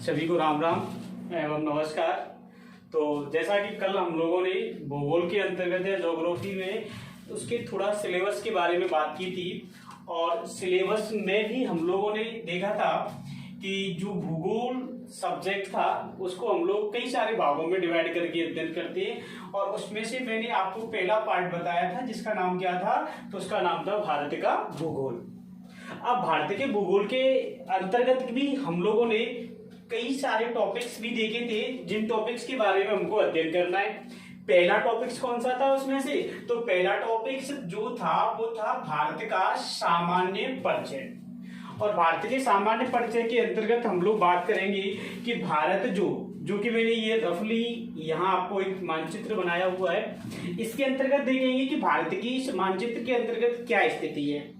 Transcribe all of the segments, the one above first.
सभी को राम राम एवं नमस्कार। तो जैसा कि कल हम लोगों ने भूगोल के अंतर्गत या ज्योग्राफी में उसके थोड़ा सिलेबस के बारे में बात की थी, और सिलेबस में भी हम लोगों ने देखा था कि जो भूगोल सब्जेक्ट था उसको हम लोग कई सारे भागों में डिवाइड करके अध्ययन करते हैं। और उसमें से मैंने आपको पहला पार्ट बताया था जिसका नाम क्या था, तो उसका नाम था भारत का भूगोल। अब भारत के भूगोल के अंतर्गत भी हम लोगों ने कई सारे टॉपिक्स भी देखे थे जिन टॉपिक्स के बारे में हमको अध्ययन करना है। पहला टॉपिक्स कौन सा था उसमें से, तो पहला टॉपिक्स जो था वो था भारत का सामान्य परिचय। और भारत के सामान्य परिचय के अंतर्गत हम लोग बात करेंगे कि भारत जो कि मैंने ये रफली यहाँ आपको एक मानचित्र बनाया हुआ है, इसके अंतर्गत देखेंगे कि भारत की इस मानचित्र के अंतर्गत क्या स्थिति है।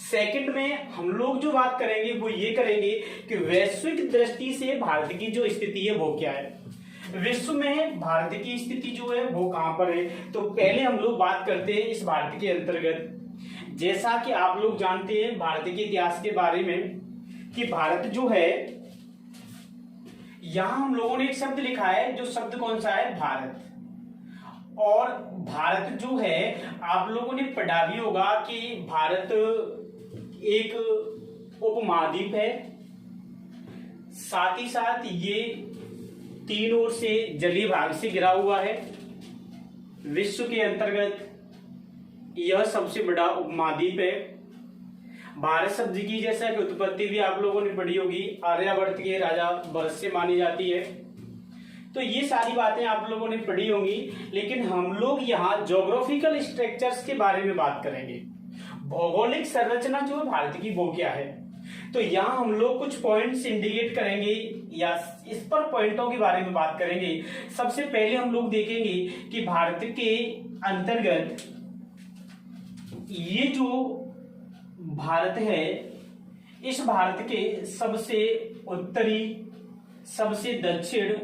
सेकंड में हम लोग जो बात करेंगे वो ये करेंगे कि वैश्विक दृष्टि से भारत की जो स्थिति है वो क्या है। विश्व में भारत की स्थिति जो है वो कहां पर है, तो पहले हम लोग बात करते हैं इस भारत के अंतर्गत। जैसा कि आप लोग जानते हैं भारत के इतिहास के बारे में कि भारत जो है, यहां हम लोगों ने एक शब्द लिखा है, जो शब्द कौन सा है, भारत। और भारत जो है आप लोगों ने पढ़ा भी होगा कि भारत एक उपमहाद्वीप है, साथ ही साथ ये तीन ओर से जलीय भाग से घिरा हुआ है। विश्व के अंतर्गत यह सबसे बड़ा उपमहाद्वीप है। भारत शब्द की जैसा कि उत्पत्ति भी आप लोगों ने पढ़ी होगी, आर्यभट्ट के राजा भरत से मानी जाती है। तो ये सारी बातें आप लोगों ने पढ़ी होंगी, लेकिन हम लोग यहाँ ज्योग्राफिकल स्ट्रक्चर्स के बारे में बात करेंगे। भौगोलिक संरचना जो है भारत की वो क्या है, तो यहाँ हम लोग कुछ पॉइंट्स इंडिकेट करेंगे या इस पर पॉइंटों के बारे में बात करेंगे। सबसे पहले हम लोग देखेंगे कि भारत के अंतर्गत ये जो भारत है, इस भारत के सबसे उत्तरी, सबसे दक्षिण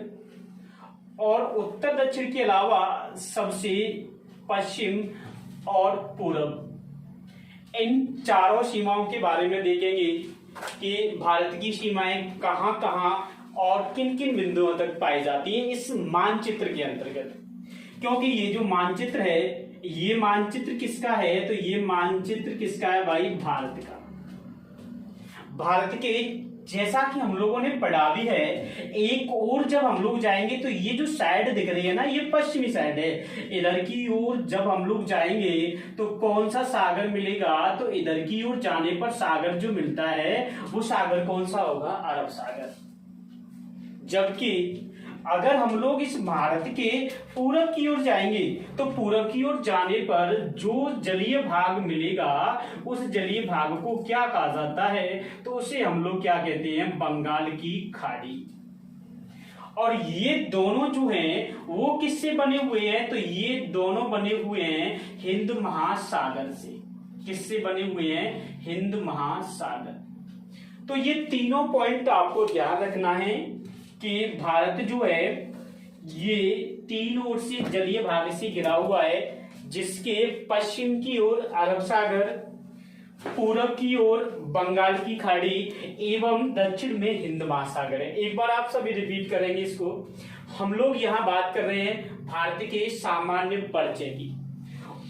और उत्तर दक्षिण के अलावा सबसे पश्चिम और पूर्व, इन चारों सीमाओं के बारे में देखेंगे कि भारत की सीमाएं कहां कहां और किन किन बिंदुओं तक पाई जाती हैं इस मानचित्र के अंतर्गत। क्योंकि ये जो मानचित्र है, ये मानचित्र किसका है, तो ये मानचित्र किसका है भाई, भारत का। भारत के जैसा कि हम लोगों ने पढ़ा भी है, एक और जब हम लोग जाएंगे तो ये जो साइड दिख रही है ना, ये पश्चिमी साइड है। इधर की ओर जब हम लोग जाएंगे तो कौन सा सागर मिलेगा, तो इधर की ओर जाने पर सागर जो मिलता है वो सागर कौन सा होगा, अरब सागर। जबकि अगर हम लोग इस भारत के पूरब की ओर जाएंगे तो पूरब की ओर जाने पर जो जलीय भाग मिलेगा उस जलीय भाग को क्या कहा जाता है, तो उसे हम लोग क्या कहते हैं, बंगाल की खाड़ी। और ये दोनों जो हैं वो किससे बने हुए हैं, तो ये दोनों बने हुए हैं हिंद महासागर से। किससे बने हुए हैं, हिंद महासागर। तो ये तीनों पॉइंट आपको ध्यान रखना है कि भारत जो है ये तीन ओर से जलीय भाग से घिरा हुआ है, जिसके पश्चिम की ओर अरब सागर, पूरब की ओर बंगाल की खाड़ी एवं दक्षिण में हिंद महासागर है। एक बार आप सभी रिपीट करेंगे इसको। हम लोग यहाँ बात कर रहे हैं भारत के सामान्य परिचय की,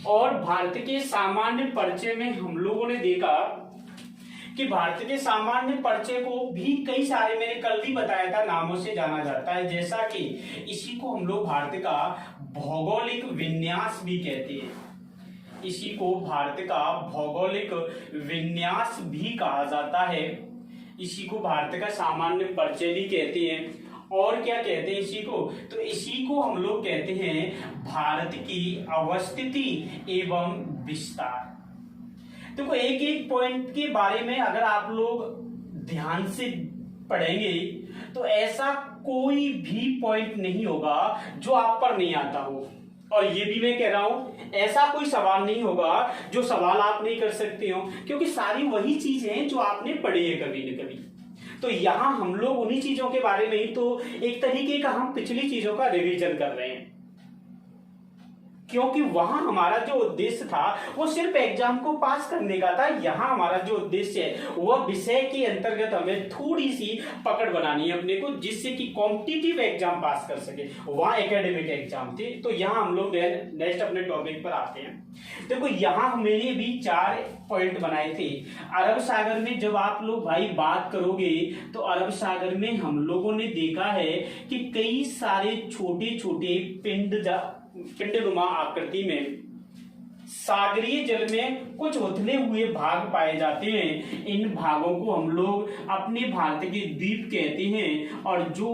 और भारत के सामान्य परिचय में हम लोगों ने देखा कि भारत के सामान्य परिचय को भी कई सारे, मैंने कल भी बताया था, नामों से जाना जाता है। जैसा कि इसी को हम लोग भारत का भौगोलिक विन्यास भी कहते हैं। इसी को भारत का भौगोलिक विन्यास भी कहा जाता है। इसी को भारत का सामान्य परिचय भी कहते हैं। और क्या कहते हैं इसी को, तो इसी को हम लोग कहते हैं भारत की अवस्थिति एवं विस्तार। देखो एक एक पॉइंट के बारे में अगर आप लोग ध्यान से पढ़ेंगे तो ऐसा कोई भी पॉइंट नहीं होगा जो आप पर नहीं आता हो। और ये भी मैं कह रहा हूं, ऐसा कोई सवाल नहीं होगा जो सवाल आप नहीं कर सकते हो, क्योंकि सारी वही चीजें हैं जो आपने पढ़ी है कभी न कभी। तो यहां हम लोग उन्हीं चीजों के बारे में ही तो एक तरीके का हम पिछली चीजों का रिवीजन कर रहे हैं। क्योंकि वहां हमारा जो उद्देश्य था वो सिर्फ एग्जाम को पास करने का था। यहाँ हमारा जो उद्देश्य है वह विषय के अंतर्गत हमें थोड़ी सी पकड़ बनानी है अपने को, जिससे कि कॉम्पिटिटिव एग्जाम पास कर सके। वहां एकेडमिक एग्जाम थे। तो यहाँ हम लोग नेक्स्ट अपने टॉपिक पर आते हैं। देखो यहाँ मैंने भी 4 पॉइंट बनाए थे। अरब सागर में जब आप लोग भाई बात करोगे तो अरब सागर में हम लोगों ने देखा है कि कई सारे छोटे छोटे पिंडनुमा आकृति में सागरीय जल में कुछ उथले हुए भाग पाए जाते हैं। इन भागों को हम लोग अपने भारत के द्वीप कहते हैं, और जो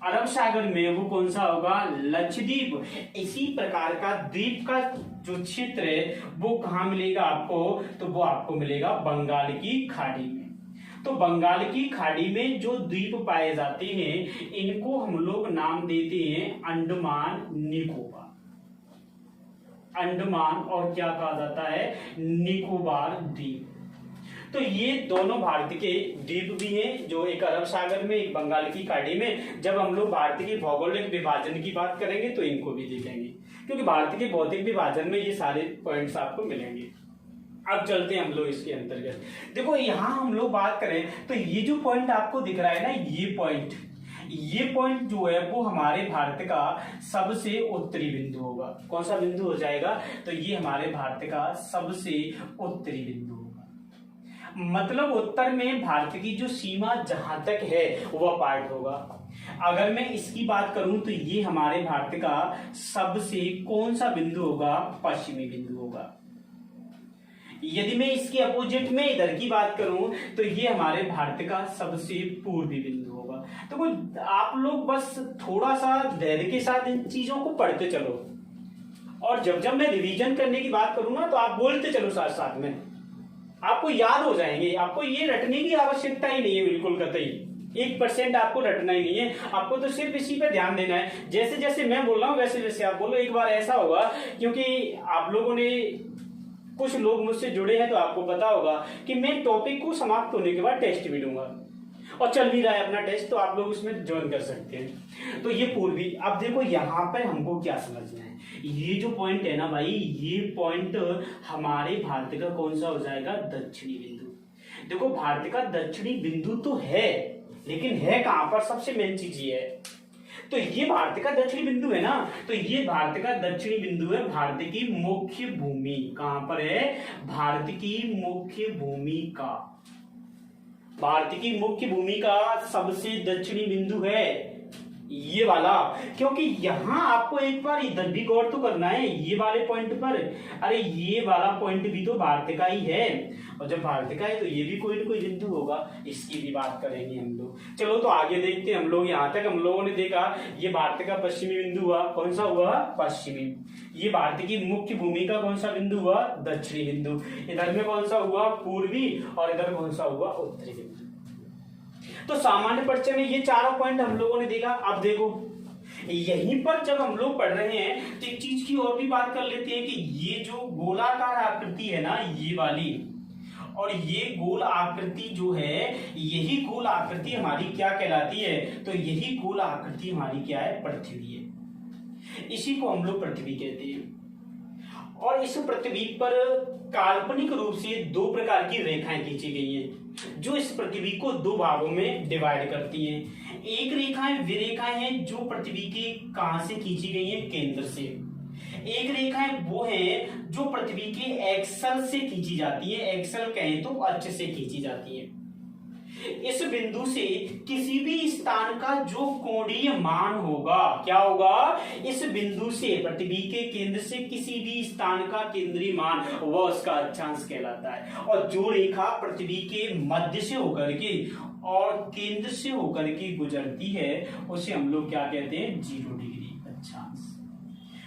अरब सागर में वो कौन सा होगा, लक्षद्वीप। इसी प्रकार का द्वीप का जो क्षेत्र है वो कहाँ मिलेगा आपको, तो वो आपको मिलेगा बंगाल की खाड़ी में। तो बंगाल की खाड़ी में जो द्वीप पाए जाते हैं इनको हम लोग नाम देते हैं अंडमान निकोबार। अंडमान और क्या कहा जाता है, निकोबार द्वीप। तो ये दोनों भारत के द्वीप भी हैं, जो एक अरब सागर में एक बंगाल की खाड़ी में। जब हम लोग भारत के भौगोलिक विभाजन की बात करेंगे तो इनको भी देखेंगे, क्योंकि भारत के भौतिक विभाजन में ये सारे पॉइंट्स आपको मिलेंगे। अब चलते हैं हम लोग इसके अंतर्गत। देखो यहाँ हम लोग बात करें तो ये जो पॉइंट आपको दिख रहा है ना, ये पॉइंट जो है वो हमारे भारत का सबसे उत्तरी बिंदु होगा। कौन सा बिंदु हो जाएगा, तो ये हमारे भारत का सबसे उत्तरी बिंदु होगा। मतलब उत्तर में भारत की जो सीमा जहां तक है वह पार्ट होगा। अगर मैं इसकी बात करूं तो ये हमारे भारत का सबसे कौन सा बिंदु होगा, पश्चिमी बिंदु होगा। यदि मैं इसके अपोजिट में इधर की बात करूं तो ये हमारे भारत का सबसे पूर्वी बिंदु होगा। तो आप लोग बस थोड़ा सा धैर्य के साथ इन चीजों को पढ़ते चलो, और जब मैं रिवीजन करने की बात करूंगा तो आप बोलते चलो साथ साथ में, आपको याद हो जाएंगे। आपको ये रटने की आवश्यकता ही नहीं है, बिल्कुल कतई 1% आपको रटना ही नहीं है। आपको तो सिर्फ इसी पे ध्यान देना है। जैसे जैसे मैं बोल रहा हूँ वैसे वैसे आप बोलो। एक बार ऐसा होगा, क्योंकि आप लोगों ने कुछ लोग मुझसे जुड़े हैं तो आपको पता होगा कि मैं टॉपिक को समाप्त होने के बाद टेस्ट भी दूंगा, और चल भी रहा है अपना टेस्ट, तो आप लोग उसमें ज्वाइन कर सकते हैं। तो ये पूर्वी। अब देखो यहाँ पर हमको क्या समझना है, ये जो पॉइंट है ना भाई, ये पॉइंट हमारे भारत का कौन सा हो जाएगा, दक्षिणी बिंदु। देखो भारत का दक्षिणी बिंदु तो है, लेकिन है कहां पर, सबसे मेन चीज ये है। तो ये भारत का दक्षिणी बिंदु है ना, तो ये भारत का दक्षिणी बिंदु है। भारत की मुख्य भूमि कहां पर है, भारत की मुख्य भूमि का, भारत की मुख्य भूमि का सबसे दक्षिणी बिंदु है ये वाला। क्योंकि यहां आपको एक बार इधर भी गौर तो करना है, ये वाले पॉइंट पर। अरे ये वाला पॉइंट भी तो भारत का ही है, और जब भारत का है तो ये भी कोई ना कोई बिंदु होगा। इसकी भी बात करेंगे हम लोग। चलो तो आगे देखते हैं हम लोग। यहाँ तक हम लोगों ने देखा ये भारत का पश्चिमी बिंदु हुआ, कौन सा हुआ, पश्चिमी। ये भारत की मुख्य भूमि का कौन सा बिंदु हुआ, दक्षिणी बिंदु। इधर में कौन सा हुआ, पूर्वी, और इधर कौन सा हुआ, उत्तरी बिंदु। तो सामान्य परिचय में ये चारों पॉइंट हम लोगों ने देखा। अब देखो यहीं पर जब हम लोग पढ़ रहे हैं तो एक चीज की और भी बात कर लेते हैं कि ये जो गोलाकार आकृति है ना, ये वाली, और ये गोल आकृति जो है, यही गोल आकृति हमारी क्या कहलाती है, तो यही गोल आकृति हमारी क्या है, पृथ्वी है। इसी को हम लोग पृथ्वी कहते हैं। और इस पृथ्वी पर काल्पनिक रूप से 2 प्रकार की रेखाएं खींची गई हैं, जो इस पृथ्वी को 2 भागों में डिवाइड करती हैं। एक रेखाएं वे रेखाएं हैं जो पृथ्वी के कहां से खींची गई हैं, केंद्र से। एक रेखाएं वो हैं जो पृथ्वी के एक्सल से खींची जाती है, एक्सल कहें तो अक्ष से खींची जाती है। इस बिंदु से किसी भी स्थान का जो कोणीय मान होगा, क्या होगा, इस बिंदु से पृथ्वी के केंद्र से किसी भी स्थान का केंद्रीय मान वह उसका अक्षांश कहलाता है। और जो रेखा पृथ्वी के मध्य से होकर के और केंद्र से होकर के गुजरती है उसे हम लोग क्या कहते हैं, 0 डिग्री अक्षांश।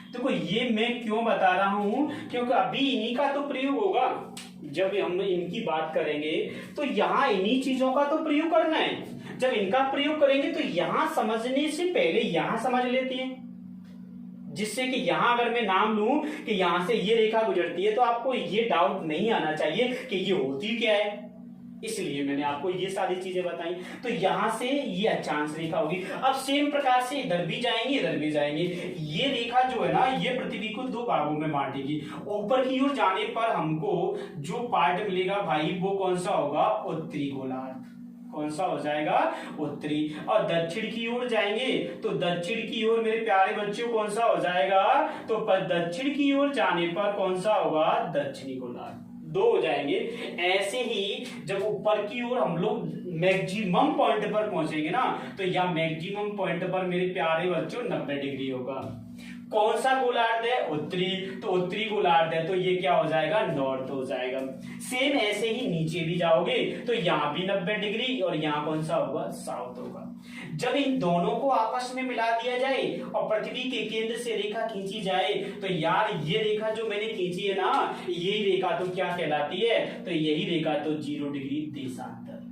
देखो ये मैं क्यों बता रहा हूं, क्योंकि अभी इन्हीं का तो प्रयोग होगा। जब हम इनकी बात करेंगे तो यहाँ इन्हीं चीजों का तो प्रयोग करना है। जब इनका प्रयोग करेंगे तो यहाँ समझने से पहले यहाँ समझ लेते हैं, जिससे कि यहाँ अगर मैं नाम लूं कि यहाँ से ये रेखा गुजरती है तो आपको ये डाउट नहीं आना चाहिए कि ये होती क्या है। इसलिए मैंने आपको ये सारी चीजें बताई। तो यहां से ये अक्षांश रेखा होगी। अब सेम प्रकार से इधर भी जाएंगे, इधर भी जाएंगे। ये रेखा जो है ना, ये पृथ्वी को दो भागों में बांटेगी। ऊपर की ओर जाने पर हमको जो पार्ट मिलेगा भाई, वो कौन सा होगा? उत्तरी गोलार्ध। कौन सा हो जाएगा? उत्तरी। और दक्षिण की ओर जाएंगे तो दक्षिण की ओर मेरे प्यारे बच्चों कौन सा हो जाएगा? तो दक्षिण की ओर जाने पर कौन सा होगा? दक्षिणी गोलार्ध। दो हो जाएंगे। ऐसे ही जब ऊपर की ओर हम लोग मैक्सिमम पॉइंट पर पहुंचेंगे ना, तो यहाँ मैक्सिमम पॉइंट पर मेरे प्यारे बच्चों 90 डिग्री होगा। कौन सा गोलार्ध है? उत्तरी। तो उत्तरी गोलार्ध है, तो ये क्या हो जाएगा? नॉर्थ हो जाएगा। सेम ऐसे ही नीचे भी जाओगे तो यहाँ भी 90 डिग्री और यहाँ कौन सा होगा? साउथ होगा। जब इन दोनों को आपस में मिला दिया जाए और पृथ्वी के केंद्र से रेखा खींची जाए, तो यार ये रेखा जो मैंने खींची है ना, यही रेखा तो क्या कहलाती है? तो यही रेखा तो 0 डिग्री देशांतर।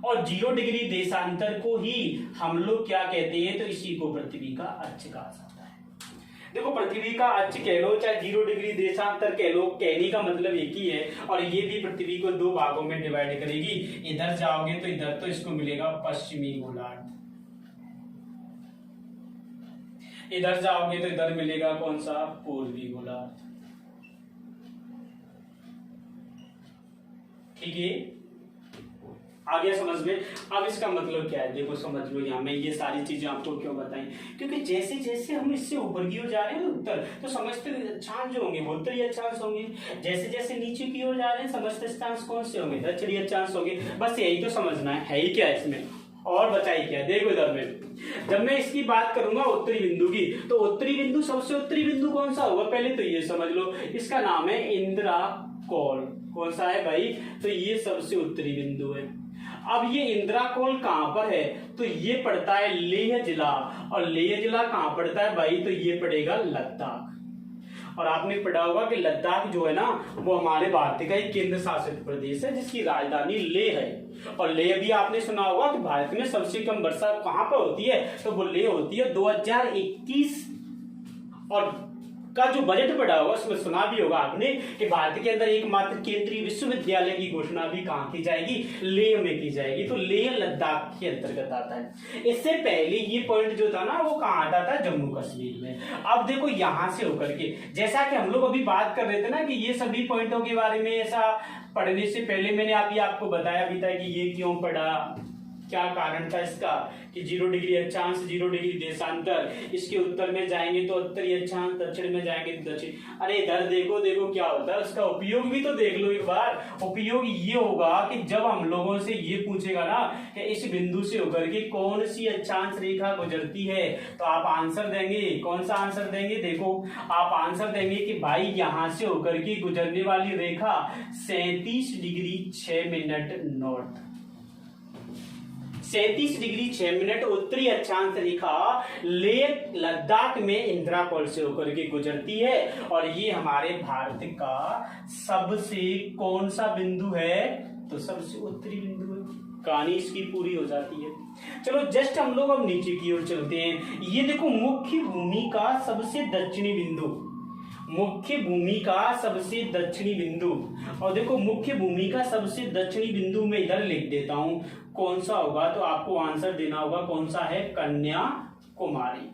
और 0 डिग्री देशांतर को ही हम लोग क्या कहते हैं? तो इसी को पृथ्वी का अक्ष कहा जाता है। देखो, पृथ्वी का अक्ष कह लो चाहे 0 डिग्री देशांतर कह लो, कहने का मतलब एक ही है। और ये भी पृथ्वी को दो भागों में डिवाइड करेगी। इधर जाओगे तो इधर तो इसको मिलेगा पश्चिमी गोलार्ध, इधर जाओगे तो इधर मिलेगा कौन सा? पूर्वी गोलार्ध। ठीक है, आ गया समझ में? अब इसका मतलब क्या है? देखो समझ लो, यहाँ मैं ये सारी चीजें आपको क्यों बताई, क्योंकि जैसे जैसे हम इससे ऊपर की ओर जा रहे हैं उत्तर, तो समस्त अक्षांश जो होंगे वो उत्तरी अक्षांश होंगे। जैसे जैसे नीचे की ओर जा रहे हैं समस्त अक्षांश कौन से होंगे? दक्षिणी अक्षांश होंगे। बस यही तो समझना है ही क्या इसमें, और बचाई क्या? देखो इधर में जब मैं इसकी बात करूंगा उत्तरी बिंदु की, तो उत्तरी बिंदु, सबसे उत्तरी बिंदु कौन सा होगा? पहले तो ये समझ लो, इसका नाम है इंद्राकोल। कौन सा है भाई? तो ये सबसे उत्तरी बिंदु है। अब ये इंद्राकोल कहां पर है? तो ये पड़ता है लेह जिला। और लेह जिला कहां पड़ता है भाई? तो ये पड़ेगा लद्दाख। और आपने पढ़ा होगा कि लद्दाख जो है ना, वो हमारे भारत का एक केंद्र शासित प्रदेश है जिसकी राजधानी लेह है। और लेह भी आपने सुना होगा कि भारत में सबसे कम वर्षा कहां पर होती है? तो वो लेह होती है। 2021 और का जो बजट पड़ा होगा उसमें सुना भी होगा आपने कि भारत के अंदर एकमात्र केंद्रीय विश्वविद्यालय की घोषणा भी कहां की जाएगी? लेह में की जाएगी। तो लेह लद्दाख के अंतर्गत आता है। इससे पहले ये पॉइंट जो था ना, वो कहां आता था? जम्मू कश्मीर में। अब देखो यहां से होकर के, जैसा कि हम लोग अभी बात कर रहे थे ना कि ये सभी पॉइंटों के बारे में, ऐसा पढ़ने से पहले मैंने अभी आपको बताया भी था कि ये क्यों पढ़ा, क्या कारण था इसका, कि 0 डिग्री अक्षांश, 0 डिग्री देशांतर, इसके उत्तर में जाएंगे तो उत्तरी अक्षांश, दक्षिण में जाएंगे तो दक्षिण। अरे इधर देखो, देखो क्या होता है, उसका उपयोग भी तो देख लो एक बार। उपयोग ये होगा कि जब हम लोगों से ये पूछेगा ना कि इस बिंदु से होकर के कौन सी अक्षांश रेखा गुजरती है, तो आप आंसर देंगे। कौन सा आंसर देंगे? देखो आप आंसर देंगे कि भाई यहां से होकर के गुजरने वाली रेखा 37 degree 6 minute north, 37 degree 6 minute उत्तरी अक्षांश रेखा लेह लद्दाख में इंद्राकोल से होकर के गुजरती है। और ये हमारे भारत का सबसे कौन सा बिंदु है? तो सबसे उत्तरी बिंदु है। कहानी इसकी पूरी हो जाती है। चलो जस्ट हम लोग अब नीचे की ओर चलते हैं। ये देखो मुख्य भूमि का सबसे दक्षिणी बिंदु, मुख्य भूमि का सबसे दक्षिणी बिंदु। और देखो मुख्य भूमि का सबसे दक्षिणी बिंदु में इधर लिख देता हूं कौन सा होगा, तो आपको आंसर देना होगा कौन सा है? कन्याकुमारी।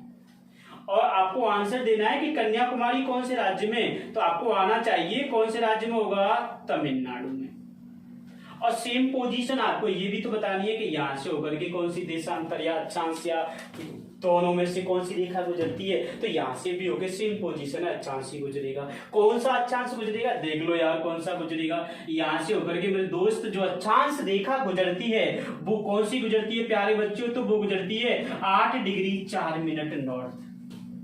और आपको आंसर देना है कि कन्याकुमारी कौन से राज्य में, तो आपको आना चाहिए कौन से राज्य में होगा? तमिलनाडु में। और सेम पोजीशन आपको ये भी तो बतानी है कि यहां से होकर के कौन सी देशांतर या अक्षांश या दोनों में से कौन सी रेखा गुजरती है, तो यहां से भी होकर सेम पोजीशन है, अक्षांश ही गुजरेगा। कौन सा अक्षांश गुजरेगा? देख लो यार कौन सा गुजरेगा। यहां से होकर के मेरे दोस्त जो अक्षांश रेखा गुजरती है वो कौन सी गुजरती है प्यारे बच्चों? तो वो गुजरती है 8 डिग्री 4 मिनट नॉर्थ।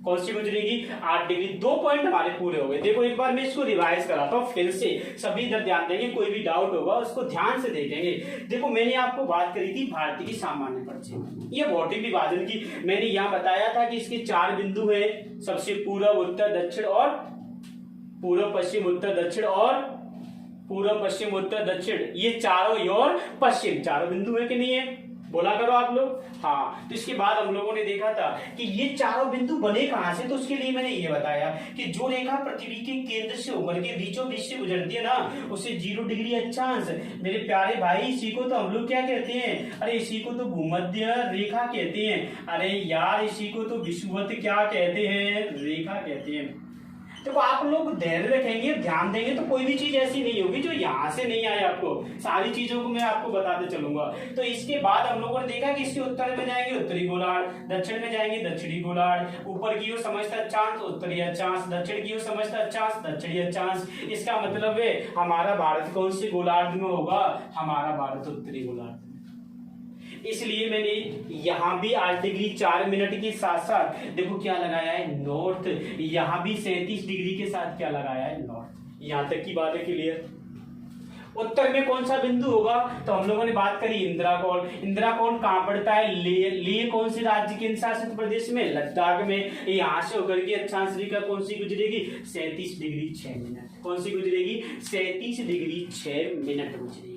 कौन सी गुजरेगी? 8 डिग्री। 2 पॉइंट हमारे पूरे हो गए। देखो एक बार मैं इसको रिवाइज कराता हूँ फिर से, सभी इधर ध्यान देंगे, कोई भी डाउट होगा उसको ध्यान से देखेंगे। देखो मैंने आपको बात करी थी भारत की सामान्य परिचय, ये भौतिक विभाजन की। मैंने यहाँ बताया था कि इसके 4 बिंदु है, सबसे पूर्व उत्तर दक्षिण और पूर्व पश्चिम उत्तर दक्षिण और पूर्व पश्चिम उत्तर दक्षिण, ये चारों और पश्चिम, चारों बिंदु है कि नहीं है? बोला करो आप लोग। हाँ, तो इसके बाद हम लोगों ने देखा था कि ये चारों बिंदु बने कहां से, तो उसके लिए मैंने ये बताया कि जो रेखा पृथ्वी के केंद्र से होकर के बीचों बीच से गुजरती है ना, उसे 0 डिग्री अक्षांश। मेरे प्यारे भाई, इसी को तो हम लोग क्या कहते हैं, अरे इसी को तो भूमध्य रेखा कहते हैं। अरे यार, इसी को तो विषुवत क्या कहते हैं, रेखा कहते हैं। तो आप लोग धैर्य रखेंगे, ध्यान देंगे तो कोई भी चीज ऐसी नहीं होगी जो यहाँ से नहीं आए। आपको सारी चीजों को मैं आपको बताते चलूंगा। तो इसके बाद हम लोगों ने देखा कि इसके उत्तर में जाएंगे उत्तरी गोलार्ध, दक्षिण में जाएंगे दक्षिणी गोलार्ध, ऊपर की ओर समस्त अक्षांश उत्तरी अक्षांश, दक्षिण की ओर समस्त अक्षांश दक्षिणी अक्षांश। इसका मतलब है हमारा भारत कौन से गोलार्ध में होगा, हमारा भारत उत्तरी गोलार्ध। इसलिए मैंने यहाँ भी 8 डिग्री 4 मिनट के साथ साथ देखो क्या लगाया है, नॉर्थ। यहाँ भी 37 डिग्री के साथ क्या लगाया है, नॉर्थ। यहाँ तक की बात है क्लियर। उत्तर में कौन सा बिंदु होगा, तो हम लोगों ने बात करी इंदिरा कोण। इंदिरा कोण कहाँ पड़ता है, लेह कौन से राज्य केंद्र शासित प्रदेश में, लद्दाख में। यहाँ से होकर के अक्षांश रेखा कौन सी गुजरेगी, 37 डिग्री 6 मिनट। कौन सी गुजरेगी, 37 डिग्री 6 मिनट गुजरेगी।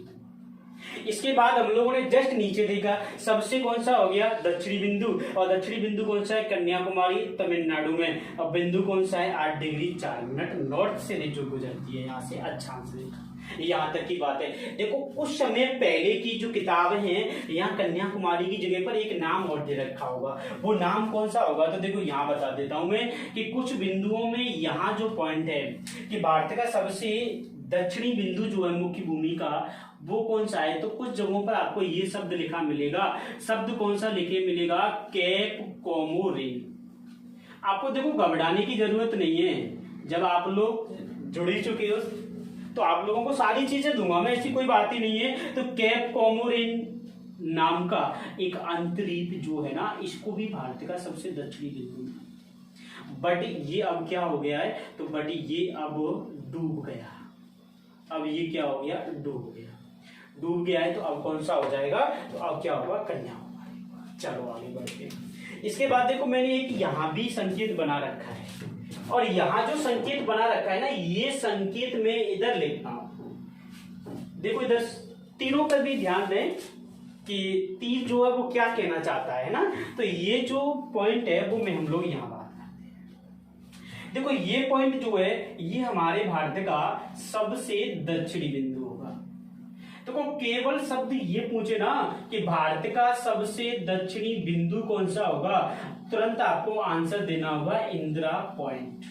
इसके बाद हम लोगों ने जस्ट नीचे देखा सबसे कौन सा हो गया, दक्षिणी बिंदु। और दक्षिणी बिंदु कौन सा है, कन्याकुमारी तमिलनाडु में। और बिंदु कौन सा है, 8 डिग्री 4 मिनट नॉर्थ से जो गुजरती है यहाँ से अक्षांश रेखा। यहाँ तक की बात है। देखो उस समय पहले की जो किताबें हैं, यहाँ कन्याकुमारी की जगह पर एक नाम और दे रखा होगा। वो नाम कौन सा होगा, तो देखो यहाँ बता देता हूं मैं कि कुछ बिंदुओं में यहाँ जो पॉइंट है कि भारत का सबसे दक्षिणी बिंदु जो है मुख्य भूमि का, वो कौन सा है, तो कुछ जगहों पर आपको ये शब्द लिखा मिलेगा। शब्द कौन सा लिखे मिलेगा, केप कोमोरिन। आपको देखो घबराने की जरूरत नहीं है, जब आप लोग जुड़ ही चुके हो तो आप लोगों को सारी चीजें दूंगा मैं, ऐसी कोई बात ही नहीं है। तो केप कोमोरिन नाम का एक अंतरीप जो है ना, इसको भी भारत का सबसे दक्षिणी बिंदु। बट ये अब क्या हो गया है, तो बट ये अब डूब गया। अब ये क्या हो गया, डूब गया। डूब गया है तो अब कौन सा हो जाएगा, तो अब क्या होगा, कन्याकुमारी। चलो आगे बढ़ते। इसके बाद देखो मैंने एक यहाँ भी संकेत बना रखा है, और यहाँ जो संकेत बना रखा है ना, ये संकेत मैं इधर लिखता हूं। देखो इधर तीनों पर भी ध्यान दें कि तीर जो है वो क्या कहना चाहता है ना। तो ये जो पॉइंट है वो मैं हम लोग यहाँ बात करते हैं। देखो ये पॉइंट जो है ये हमारे भारत का सबसे दक्षिणी बिंदु होगा। तो केवल शब्द ये पूछे ना कि भारत का सबसे दक्षिणी बिंदु कौन सा होगा, तुरंत आपको आंसर देना होगा इंदिरा पॉइंट।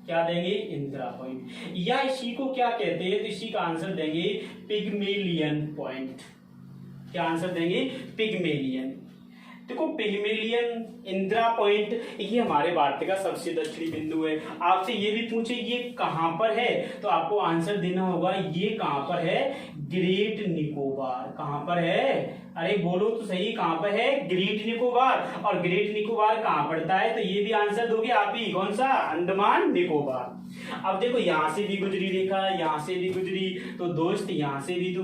क्या देंगे, इंदिरा पॉइंट। या इसी को क्या कहते हैं, तो इसी का आंसर देंगे पिग्मेलियन पॉइंट। क्या आंसर देंगे, पिग्मेलियन। देखो पिग्मेलियन, इंदिरा पॉइंट, ये हमारे भारत का सबसे दक्षिणी बिंदु है। आपसे ये भी पूछे ये कहां पर है, तो आपको आंसर देना होगा ये कहां पर है, ग्रेट निकोबार। कहां पर है, अरे बोलो तो सही, कहां पर है, ग्रेट निकोबार। और ग्रेट निकोबार कहां पड़ता है, तो ये भी आंसर दोगे आप ही, कौन सा, अंडमान निकोबार। अब देखो यहां से भी गुजरी रेखा, यहां से भी गुजरी, तो दोस्त यहां से भी तो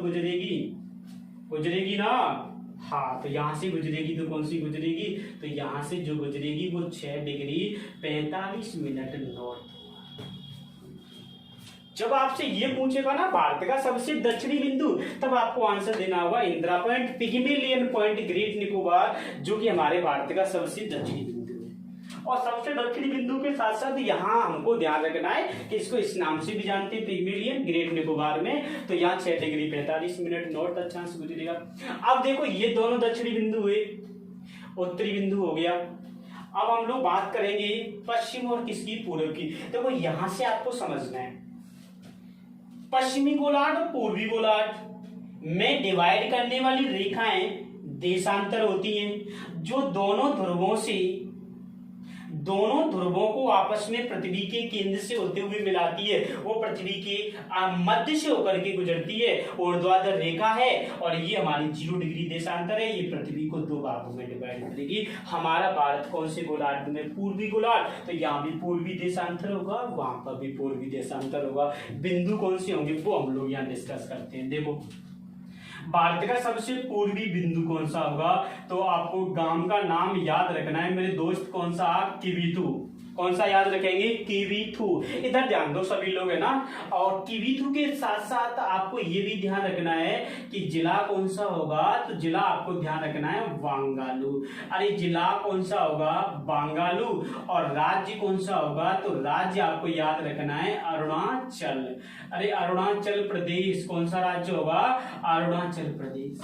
गुजरेगी ना। हाँ, तो यहां से गुजरेगी तो कौन सी गुजरेगी, तो यहां से जो गुजरेगी वो 6 डिग्री 45 मिनट नॉर्थ। जब आपसे ये पूछेगा ना भारत का सबसे दक्षिणी बिंदु, तब आपको आंसर देना होगा Indira point, Pygmalion point, great Nicobar, जो कि हमारे भारत का सबसे दक्षिणी बिंदु है। और सबसे दक्षिणी बिंदु के साथ साथ यहाँ हमको ध्यान रखना है कि इसको इस नाम से भी जानते हैं, पिग्मेलियन, ग्रेट निकोबार में। तो यहाँ 6 डिग्री 45 मिनट नॉर्थ अक्षांश गुजरेगा। अब देखो ये दोनों दक्षिणी बिंदु हुए, उत्तरी बिंदु हो गया। अब हम लोग बात करेंगे पश्चिम और किसकी, पूर्व की। देखो यहां से आपको समझना है पश्चिमी गोलार्ध और पूर्वी गोलार्ध में डिवाइड करने वाली रेखाएं देशांतर होती हैं, जो दोनों ध्रुवों को आपस में पृथ्वी के केंद्र से होते हुए मिलाती है। वो पृथ्वी के मध्य से होकर के गुजरती है, ऊर्ध्वाधर रेखा है, और ये हमारी 0 डिग्री देशांतर है। ये पृथ्वी को 2 भागों में डिवाइड करेगी। हमारा भारत कौन से गोलार्ध में, पूर्वी गोलार्ध, तो यहाँ भी पूर्वी देशांतर होगा, वहां पर भी पूर्वी देशांतर होगा। बिंदु कौन से होंगे वो हम लोग यहाँ डिस्कस करते हैं। देखो भारत का सबसे पूर्वी बिंदु कौन सा होगा, तो आपको गांव का नाम याद रखना है मेरे दोस्त, कौन सा, किवितु। कौन सा याद रखेंगे? किवीथू। इधर ध्यान दो सभी लोग, है ना। और किवीथू के साथ साथ आपको ये भी ध्यान रखना है कि जिला कौन सा होगा, तो जिला आपको ध्यान रखना है वांगालू। अरे जिला कौन सा होगा? वांगालू। और राज्य कौन सा होगा? तो राज्य आपको याद रखना है अरुणाचल। अरे अरुणाचल प्रदेश कौन सा राज्य होगा? अरुणाचल प्रदेश।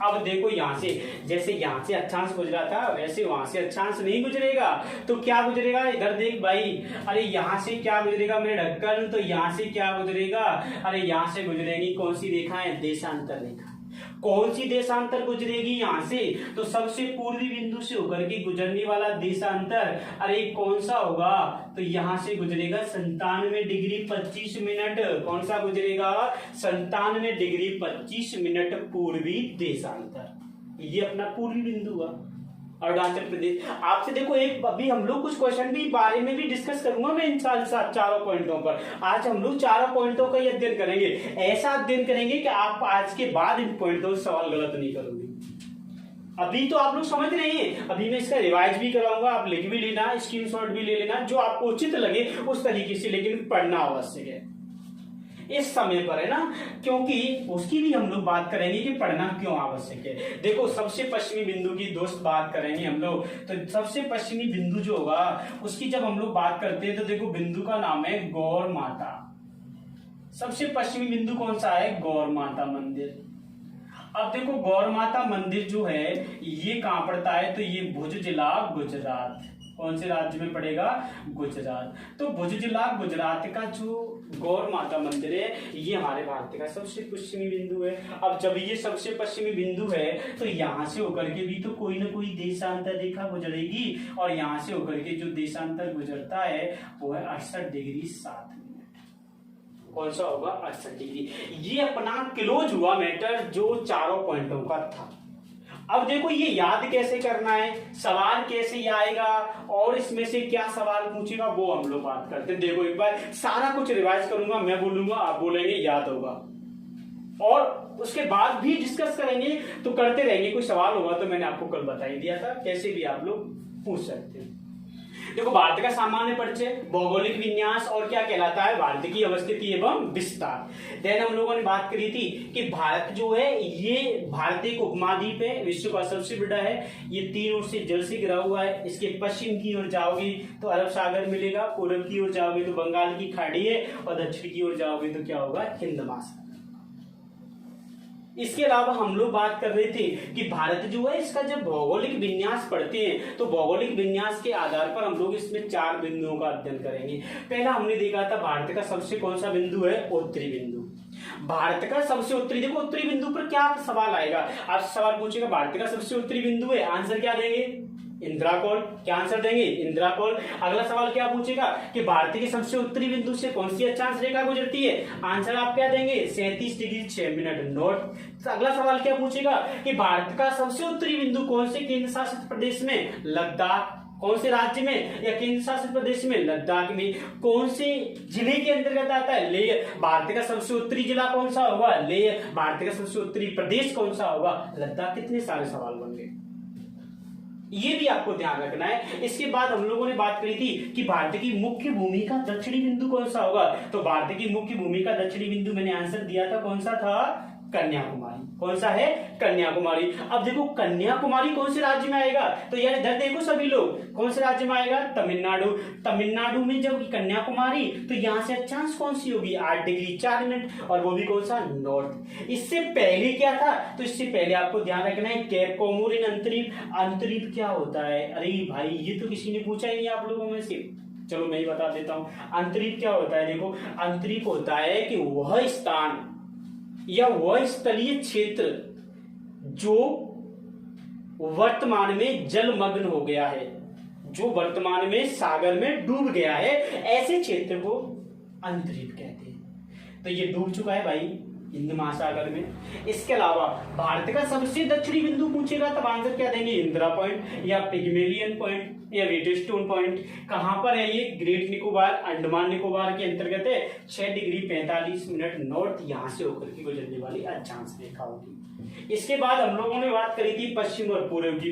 अब देखो यहां से, जैसे यहां से अक्षांश गुजरा था वैसे वहां से अक्षांश नहीं गुजरेगा, तो क्या गुजरेगा? इधर देख भाई, अरे यहां से क्या गुजरेगा मेरे ढक्कन? तो यहां से क्या गुजरेगा? अरे यहां से गुजरेगी कौन सी रेखा है? देशांतर रेखा। कौन सी देशांतर गुजरेगी यहां से? तो सबसे पूर्वी बिंदु से होकर के गुजरने वाला देशांतर, अरे कौन सा होगा? तो यहां से गुजरेगा 97 डिग्री 25 मिनट। कौन सा गुजरेगा? 97 डिग्री 25 मिनट पूर्वी देशांतर। ये अपना पूर्वी बिंदु हुआ अरुणाचल प्रदेश। आपसे देखो एक अभी हम लोग कुछ क्वेश्चन भी बारे में भी डिस्कस करूंगा मैं इन चारों पॉइंटों पर। आज हम लोग चारों पॉइंटों का ही अध्ययन करेंगे। ऐसा अध्ययन करेंगे कि आप आज के बाद इन पॉइंटों से सवाल गलत नहीं करोगे। अभी तो आप लोग समझ रहे हैं, अभी मैं इसका रिवाइज भी कराऊंगा, आप लिख भी लेना, स्क्रीनशॉट भी ले लेना, जो आपको उचित लगे उस तरीके से, लेकिन पढ़ना आवश्यक है इस समय पर, है ना। क्योंकि उसकी भी हम लोग बात करेंगे कि पढ़ना क्यों आवश्यक है। देखो सबसे पश्चिमी बिंदु की दोस्त बात करेंगे हम लोग, तो सबसे पश्चिमी बिंदु जो होगा उसकी जब हम लोग बात करते हैं तो देखो बिंदु का नाम है गौर माता। सबसे पश्चिमी बिंदु कौन सा है? गौर माता मंदिर। अब देखो गौर माता मंदिर जो है ये कहां पड़ता है? तो ये भुज जिला गुजरात। कौन से राज्य में पड़ेगा? गुजरात। तो भुज जिला गुजरात का जो गौर माता मंदिर है ये हमारे भारत का सबसे पश्चिमी बिंदु है। अब जब ये सबसे पश्चिमी बिंदु है तो यहां से होकर के भी तो कोई ना कोई देशांतर रेखा गुजरेगी, और यहां से होकर के जो देशांतर गुजरता है वो है 68 डिग्री 7 मिनट। कौन सा होगा? 68 डिग्री। ये अपना क्लोज हुआ मैटर जो चारों पॉइंटों का था। अब देखो ये याद कैसे करना है, सवाल कैसे आएगा और इसमें से क्या सवाल पूछेगा वो हम लोग बात करते हैं। देखो एक बार सारा कुछ रिवाइज करूंगा, मैं बोलूंगा आप बोलेंगे, याद होगा, और उसके बाद भी डिस्कस करेंगे तो करते रहेंगे। कोई सवाल होगा तो मैंने आपको कल बता ही दिया था, कैसे भी आप लोग पूछ सकते हैं। देखो भारत का सामान्य परिचय, भौगोलिक विन्यास और क्या कहलाता है? भारत की अवस्थिति एवं विस्तार। देन हम लोगों ने बात करी थी कि भारत जो है ये भारत एक उपमहाद्वीप है, विश्व का सबसे बड़ा है। ये 3 ओर से जल से घिरा हुआ है। इसके पश्चिम की ओर जाओगे तो अरब सागर मिलेगा, पूर्व की ओर जाओगे तो बंगाल की खाड़ी है, और दक्षिण की ओर जाओगे तो क्या होगा? हिंद महासागर। इसके अलावा हम लोग बात कर रहे थे कि भारत जो है इसका जब भौगोलिक विन्यास पढ़ते हैं तो भौगोलिक विन्यास के आधार पर हम लोग इसमें 4 बिंदुओं का अध्ययन करेंगे। पहला हमने देखा था भारत का सबसे कौन सा बिंदु है? उत्तरी बिंदु। भारत का सबसे उत्तरी, देखो उत्तरी बिंदु पर क्या सवाल आएगा? आप सवाल पूछेगा भारत का सबसे उत्तरी बिंदु है, आंसर क्या देंगे? इंदिराकोल। क्या आंसर देंगे? इंदिराकोल। अगला सवाल क्या पूछेगा कि भारत के सबसे उत्तरी बिंदु से कौन सी अक्षांश रेखा गुजरती है? आंसर आप क्या देंगे? 37 डिग्री 6 मिनट नॉर्थ। अगला सवाल क्या पूछेगा कि भारत का सबसे उत्तरी बिंदु कौन से केंद्र शासित प्रदेश में? लद्दाख। कौन से राज्य में या केंद्र शासित प्रदेश में? लद्दाख में। कौन से जिले के अंतर्गत आता है? लेह। भारत का सबसे उत्तरी जिला कौन सा होगा? लेह। भारत का सबसे उत्तरी प्रदेश कौन सा होगा? लद्दाख। कितने सारे सवाल बन गए, ये भी आपको ध्यान रखना है। इसके बाद हम लोगों ने बात करी थी कि भारत की मुख्य भूमि का दक्षिणी बिंदु कौन सा होगा? तो भारत की मुख्य भूमि का दक्षिणी बिंदु मैंने आंसर दिया था, कौन सा था? कन्याकुमारी। कौन सा है? कन्याकुमारी। अब देखो कन्याकुमारी कौन से राज्य में आएगा? तो यार इधर देखो सभी लोग, कौन से राज्य में आएगा? तमिलनाडु। तमिलनाडु में जब कन्याकुमारी तो यहां से अक्षांश कौन सी होगी? 8 डिग्री 4 मिनट, और वो भी कौन सा? नॉर्थ। इससे पहले क्या था? तो इससे पहले आपको ध्यान रखना है केप कोमोरिन अंतरीप। अंतरीप क्या होता है? अरे भाई ये तो किसी ने पूछा ही नहीं आप लोगों में से, चलो मैं ही बता देता हूं। अंतरीप क्या होता है? देखो अंतरीप होता है कि वह स्थान या वह स्थलीय क्षेत्र जो वर्तमान में जलमग्न हो गया है, जो वर्तमान में सागर में डूब गया है, ऐसे क्षेत्र को अंतरीप कहते हैं। तो ये डूब चुका है भाई हिंद महासागर में। इसके अलावा भारत का सबसे दक्षिणी बिंदु पूछेगा तब आंसर क्या देंगे? इंदिरा पॉइंट या पिग्मेलियन पॉइंट या व्हिटस्टोन पॉइंट। कहां पर है ये? ग्रेट निकोबार, अंडमान निकोबार के अंतर्गत है। 6 डिग्री 45 मिनट नॉर्थ, यहां से होकर के गुजरने वाली अक्षांश रेखा होगी। इसके बाद हम लोगों ने बात करी थी पश्चिम और पूर्व की।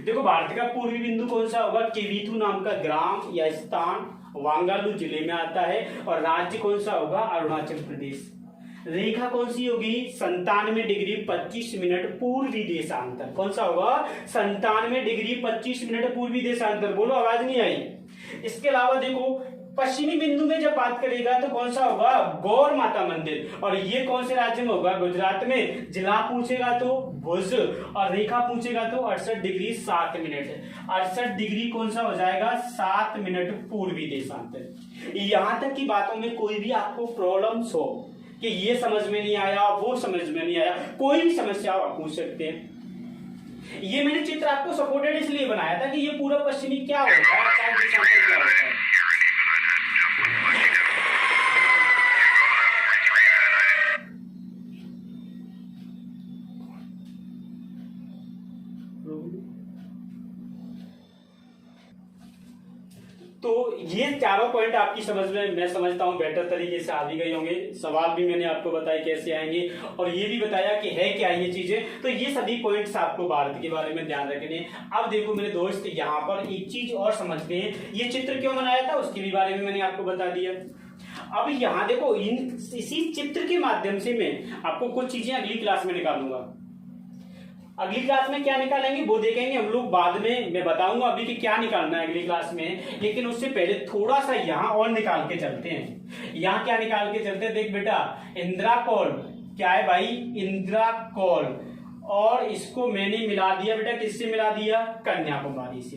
देखो भारत का पूर्वी बिंदु कौन सा होगा, केवीथु नाम का ग्राम या स्थान वांगालू जिले में आता है, और राज्य कौन सा होगा, अरुणाचल प्रदेश। रेखा कौन सी होगी, 97 डिग्री 25 मिनट पूर्वी देशांतर। कौन सा होगा, 97 डिग्री 25 मिनट पूर्वी देशांतर। बोलो, आवाज नहीं आई। इसके अलावा देखो पश्चिमी बिंदु में जब बात करेगा तो कौन सा होगा, गौर माता मंदिर, और ये कौन से राज्य में होगा, गुजरात में। जिला पूछेगा तो भुज, और रेखा पूछेगा तो 68 डिग्री 7 मिनट। 68 डिग्री कौन सा हो जाएगा, 7 मिनट पूर्वी देशांतर। यहां तक की बातों में कोई भी आपको प्रॉब्लम्स हो कि ये समझ में नहीं आया, वो समझ में नहीं आया, कोई भी समस्या आप पूछ सकते हैं। ये मैंने चित्र आपको सपोर्टेड इसलिए बनाया था कि ये पूरा पश्चिमी क्या होता है, क्या होता है। तो ये चारों पॉइंट आपकी समझ में, मैं समझता हूं बेटर तरीके से आ भी गए होंगे। सवाल भी मैंने आपको बताया कैसे आएंगे, और ये भी बताया कि है क्या ये चीजें। तो ये सभी पॉइंट्स आपको भारत के बारे में ध्यान रखने। अब देखो मेरे दोस्त, यहाँ पर एक चीज और समझते हैं, ये चित्र क्यों बनाया था उसके भी बारे में मैंने आपको बता दिया। अब यहाँ देखो, इसी चित्र के माध्यम से मैं आपको कुछ चीजें अगली क्लास में निकालूंगा। अगली क्लास में क्या निकालेंगे वो देखेंगे हम लोग बाद में, मैं बताऊंगा अभी कि क्या निकालना है अगली क्लास में। लेकिन उससे पहले थोड़ा सा यहाँ और निकाल के चलते हैं। यहाँ क्या निकाल के चलते हैं, देख बेटा, इंदिरा कौल क्या है भाई, इंदिरा कौल, और इसको मैंने मिला दिया बेटा, किससे मिला दिया, कन्याकुमारी से।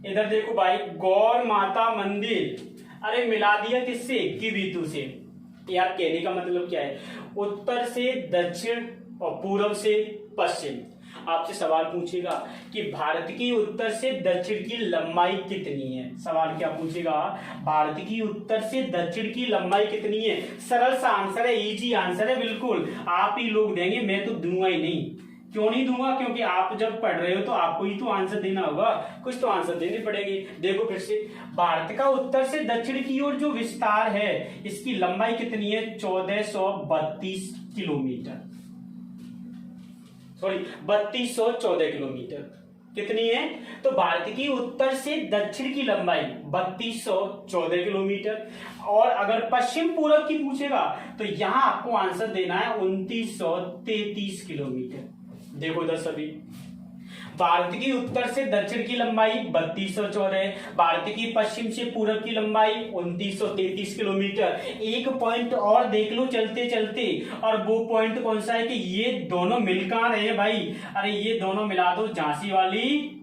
इधर देखो भाई, गौर माता मंदिर, अरे मिला दिया किससे, केवीथु से। यार कहने का मतलब क्या है, उत्तर से दक्षिण और पूर्व से पश्चिम। आपसे सवाल पूछेगा कि भारत की उत्तर से दक्षिण की लंबाई कितनी है। सवाल क्या पूछेगा, भारत की उत्तर से दक्षिण की लंबाई कितनी है। सरल सा आंसर है, इजी आंसर है, बिल्कुल आप ही लोग देंगे, मैं तो दूंगा ही नहीं। क्यों नहीं दूंगा, क्योंकि आप जब पढ़ रहे हो तो आपको ही तो आंसर देना होगा, कुछ तो आंसर देने पड़ेंगे। देखो फिर से, भारत का उत्तर से दक्षिण की ओर जो विस्तार है, इसकी लंबाई कितनी है, 1432 किलोमीटर, सॉरी 3214 किलोमीटर। कितनी है, तो भारत की उत्तर से दक्षिण की लंबाई 3214 किलोमीटर। और अगर पश्चिम पूर्व की पूछेगा तो यहां आपको आंसर देना है 2933 किलोमीटर। देखो इधर सभी, भारत की उत्तर से दक्षिण की लंबाई 3214, भारत की पश्चिम से पूर्व की लंबाई 2933 किलोमीटर। एक पॉइंट और देख लो चलते चलते, और वो पॉइंट कौन सा है कि ये दोनों मिल कहां रहे हैं भाई, अरे ये दोनों मिला दो, झांसी वाली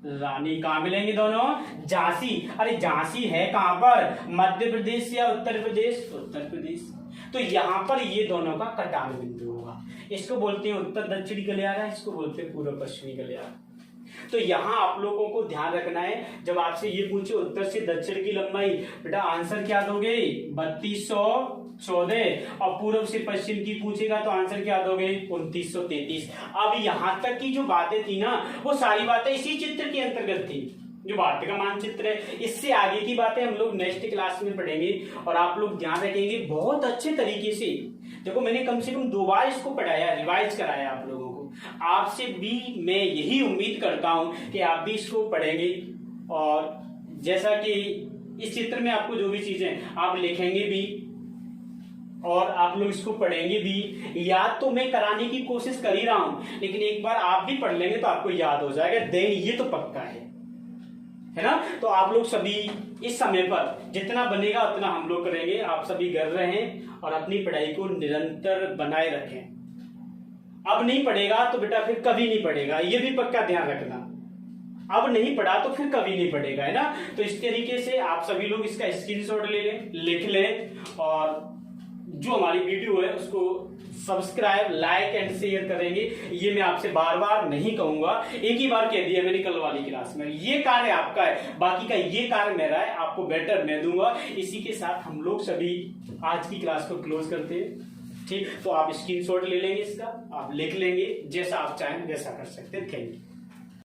रानी। कहां मिलेंगे दोनों, झांसी। अरे झांसी है कहां पर, मध्य प्रदेश या उत्तर प्रदेश, उत्तर प्रदेश। तो यहां पर ये दोनों का कटान बिंदु होगा। इसको बोलते हैं उत्तर दक्षिणी गलियारा, इसको बोलते हैं पूर्व पश्चिमी गलियारा। तो यहां आप लोगों को ध्यान रखना है, जब आपसे ये पूछे उत्तर से दक्षिण की लंबाई, बेटा आंसर क्या दोगे, 3214, और पूर्व से पश्चिम की पूछेगा तो आंसर क्या दोगे, 2933। अब यहां तक की जो बातें थी ना, वो सारी बातें इसी चित्र के अंतर्गत थी, जो भारत का मानचित्र है। इससे आगे की बातें हम लोग नेक्स्ट क्लास में पढ़ेंगे, और आप लोग ध्यान रखेंगे बहुत अच्छे तरीके से। देखो मैंने कम से कम 2 बार इसको पढ़ाया, रिवाइज कराया आप लोगों को। आपसे भी मैं यही उम्मीद करता हूं कि आप भी इसको पढ़ेंगे, और जैसा कि इस चित्र में आपको जो भी चीजें आप लिखेंगे भी और आप लोग इसको पढ़ेंगे भी। याद तो मैं कराने की कोशिश कर ही रहा हूं, लेकिन एक बार आप भी पढ़ लेंगे तो आपको याद हो जाएगा, देन ये तो पक्का है ना। तो आप लोग सभी इस समय पर जितना बनेगा उतना हम लोग करेंगे। आप सभी घर रहें और अपनी पढ़ाई को निरंतर बनाए रखें। अब नहीं पढ़ेगा तो बेटा फिर कभी नहीं पढ़ेगा, ये भी पक्का ध्यान रखना। अब नहीं पढ़ा तो फिर कभी नहीं पढ़ेगा, है ना। तो इस तरीके से आप सभी लोग इसका स्क्रीनशॉट ले लें, लिख लें, और जो हमारी वीडियो है उसको सब्सक्राइब, लाइक एंड शेयर करेंगे। ये मैं आपसे बार बार नहीं कहूंगा, एक ही बार कह दिया मैंने कल वाली क्लास में। ये कार्य आपका है, बाकी का ये कार्य मेरा है, आपको बेटर मैं दूंगा। इसी के साथ हम लोग सभी आज की क्लास को क्लोज करते हैं। ठीक, तो आप स्क्रीनशॉट ले लेंगे इसका, आप लिख लेंगे, जैसा आप चाहें वैसा कर सकते हैं। Thank you.